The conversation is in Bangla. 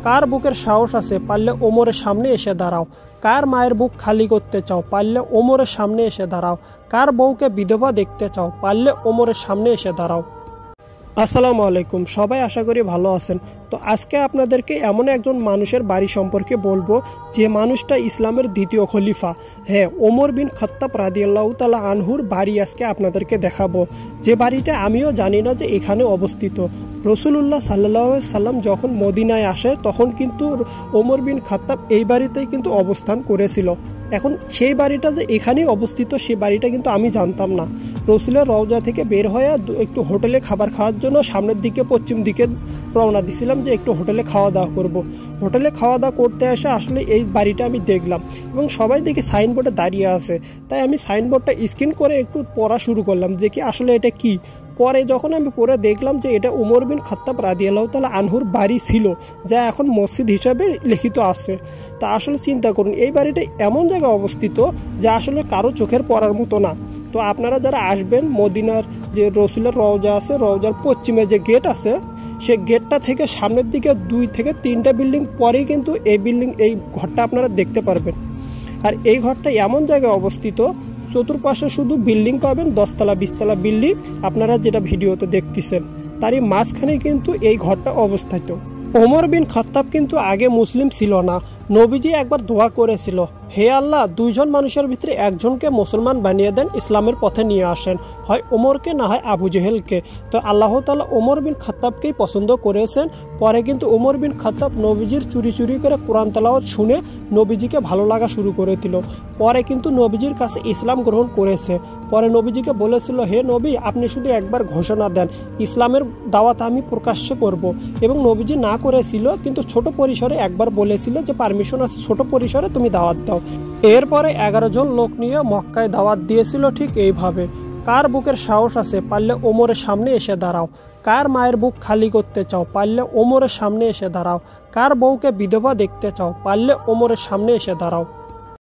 কার বুকের সাহস আছে পারলে ওমরের সামনে এসে দাঁড়াও। কার মায়ের বুক খালি করতে চাও পারলে ওমরের সামনে এসে দাঁড়াও। কার বউকে বিধবা দেখতে চাও পারলে ওমরের সামনে এসে দাঁড়াও। আসসালামু আলাইকুম, সবাই আশা করি ভালো আছেন। তো আজকে আপনাদেরকে এমন একজন মানুষের বাড়ি সম্পর্কে বলবো যে মানুষটা ইসলামের দ্বিতীয় খলিফা, হ্যাঁ ওমর বিন খাত্তাব রাদিয়াল্লাহু তাআলা আনহুর বাড়ি আজকে আপনাদেরকে দেখাবো। যে বাড়িটা আমিও জানি না যে এখানে অবস্থিত। রসুলুল্লাহ সাল্লাল্লাহু আলাইহি সাল্লাম যখন মদিনায় আসে তখন কিন্তু ওমর বিন খাত্তাব এই বাড়িতেই কিন্তু অবস্থান করেছিল। এখন সেই বাড়িটা যে এখানেই অবস্থিত সেই বাড়িটা কিন্তু আমি জানতাম না। রসুলের রওজা থেকে বের হয়ে একটু হোটেলে খাবার খাওয়ার জন্য সামনের দিকে পশ্চিম দিকে রওনা দিছিলাম যে একটু হোটেলে খাওয়া দাওয়া করব। হোটেলে খাওয়া দাওয়া করতে এসে আসলে এই বাড়িটা আমি দেখলাম এবং সবাই দেখি সাইনবোর্ডে দাঁড়িয়ে আছে। তাই আমি সাইনবোর্ডটা স্ক্যান করে একটু পড়া শুরু করলাম, দেখি আসলে এটা কি। পরে যখন আমি পড়ে দেখলাম যে এটা উমর বিন খাত্তাব রাদিয়াল্লাহু তাআলা আনহুর বাড়ি ছিল, যা এখন মসজিদ হিসাবে লিখিত আছে। তা আসলে চিন্তা করুন, এই বাড়িটা এমন জায়গায় অবস্থিত যা আসলে কারো চোখের পড়ার মতো না। তো আপনারা যারা আসবেন, মদিনার যে রসুলের রওজা আছে, রওজার পশ্চিমে যে গেট আছে, সেই গেটটা থেকে সামনের দিকে 2 থেকে 3টা বিল্ডিং পরেই কিন্তু এই ঘরটা আপনারা দেখতে পারবেন। আর এই ঘরটা এমন জায়গায় অবস্থিত, চতুর্পাশে শুধু বিল্ডিং পাবেন, 10 তলা 20 তলা বিল্ডিং আপনারা যেটা ভিডিওতে দেখতেছেন, তারই মাঝখানে কিন্তু এই ঘরটা অবস্থিত। ওমর বিন খাত্তাব কিন্তু আগে মুসলিম ছিল না। নবীজি একবার দোয়া করেছিল, হে আল্লাহ, 2 জন মানুষের ভিতরে একজনকে মুসলমান বানিয়ে দেন, ইসলামের পথে নিয়ে আসেন, হয় ওমরকে না হয় আবু জেহেলকে। তো আল্লাহ তাআলা ওমর বিন খাত্তাবকেই পছন্দ করেছেন। পরে কিন্তু ওমর বিন খাত্তাব নবীজির চুরি করে কোরআন তেলাওয়াত শুনে নবীজিকে ভালো লাগা শুরু করে দিল। পরে কিন্তু নবীজির কাছে ইসলাম গ্রহণ করেছে। পরে নবীজিকে বলেছিল, হে নবী, আপনি শুধু একবার ঘোষণা দেন, ইসলামের দাওয়াত আমি প্রকাশ্যে করব। এবং নবীজি না করেছিল, কিন্তু ছোট পরিসরে একবার বলেছিল যে পারমিশন আছে, ছোট পরিসরে তুমি দাওয়াত দাও। এরপরে 11 জন লোক নিয়ে মক্কায় দাওয়াত দিয়েছিল ঠিক এইভাবে। কার বুকের সাহস আছে পারলে ওমরের সামনে এসে দাঁড়াও। কার মায়ের বুক খালি করতে চাও পারলে ওমরের সামনে এসে দাঁড়াও। কার বউকে বিধবা দেখতে চাও পারলে ওমরের সামনে এসে দাঁড়াও।